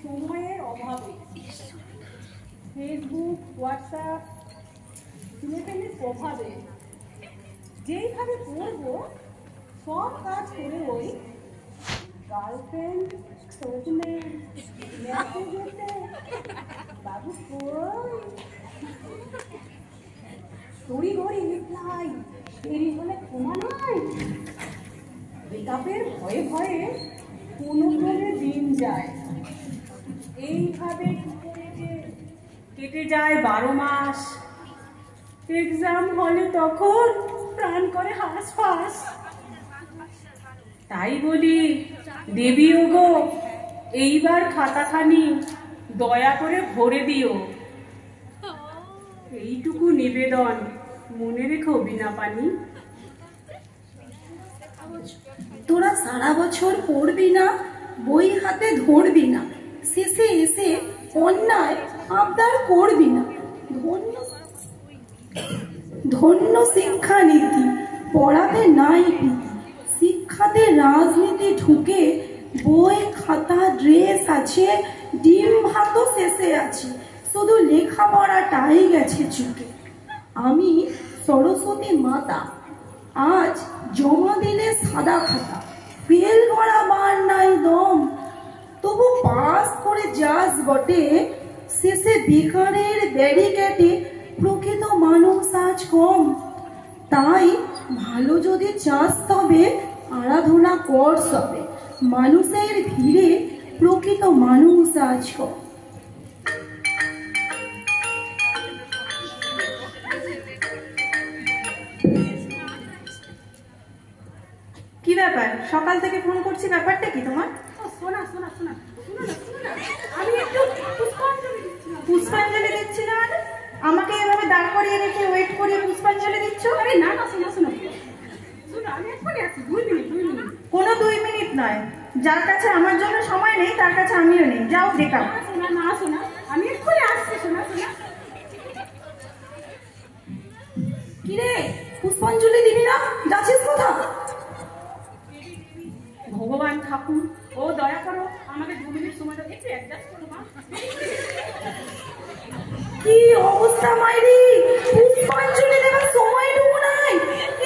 সময়ের অভাবে Facebook, WhatsApp, ছেলেপেলের প্রভাবে যেইভাবে করবো সব কাজ করে ওই গার্লফ্রেন্ড খোঁজ নেই, মেসেজ হতে বাবু কই, তড়ি ঘড়ি রিপ্লাই, দেরি হলে ক্ষমা নয়। ব্রেকআপের ভয়ে ভয়ে কোনো ক্রমে দিন যায়, এইভাবে কেটে যায় 12 মাস। এক্সাম হলে তখন প্রাণ করে হাঁসফাঁস। তাই বলি দেবী ওগো, এইবার খাতাখানি দয়া করে ভরে দিও। এইটুকু নিবেদন মনে রেখো বিনা পানি। তোরা সারা বছর পড়বি না, বই হাতে ধরবি না, শেষে এসে অন্যায় আবদার করবি না। ধন্য ধন্য শিক্ষানীতি, পড়াতে নাই প্রীতি, শিক্ষাতে রাজনীতি ঢুকে, বই খাতা ড্রেস আছে, ডিম ভাতও শেষে আছে, শুধু লেখাপড়াটাই গেছে চুকে। আমি সরস্বতী মাতা, আজ জমা দিলে সাদা খাতা, ফেল করাবার নাই দম, তবু পাস করে যাস বটে, শেষে বেকারের ব্যারিকেডে প্রকৃত মানুষ আজ কম। তাই ভালো যদি চাস তবে আরাধনা কর সবে, মানুষের ভিড়ে প্রকৃত মানুষ আজ কম। কি ব্যাপার, সকাল থেকে ফোন করছি, ব্যাপারটা কি তোমার? শোনা শোনা শোনা আমি একটু পুষ্পাঞ্জলি দিচ্ছি না মানে? আমাকে এভাবে দাঁড় করিয়ে রেখে ওয়েট করিয়ে পুষ্পাঞ্জলি দিচ্ছ? আরে না না, শোনা শোনা শোনা, আমি এক্ষুনি আসছি, 2 মিনিট। কোনো 2 মিনিট নয়, যার কাছে আমার জন্য সময় নেই তার কাছে আমিও নেই, যাও বেকার। শোনা না শোনা, আমি এক্ষুনি আসছি, শোনা শোনা। কিরে, পুষ্পাঞ্জলি দিবি না? যাচ্ছিস কোথা? ভগবান ঠাকুর ও দয়া করো, আমাকে 2 মিনিট সময় দাও, একটু অ্যাডজাস্ট করো মা। কি অবস্থা মাইরি, পুষ্পাঞ্জলি দেওয়ার সময়টুকু নাই,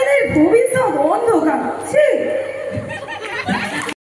এদের ভবিষ্যৎ অন্ধকার।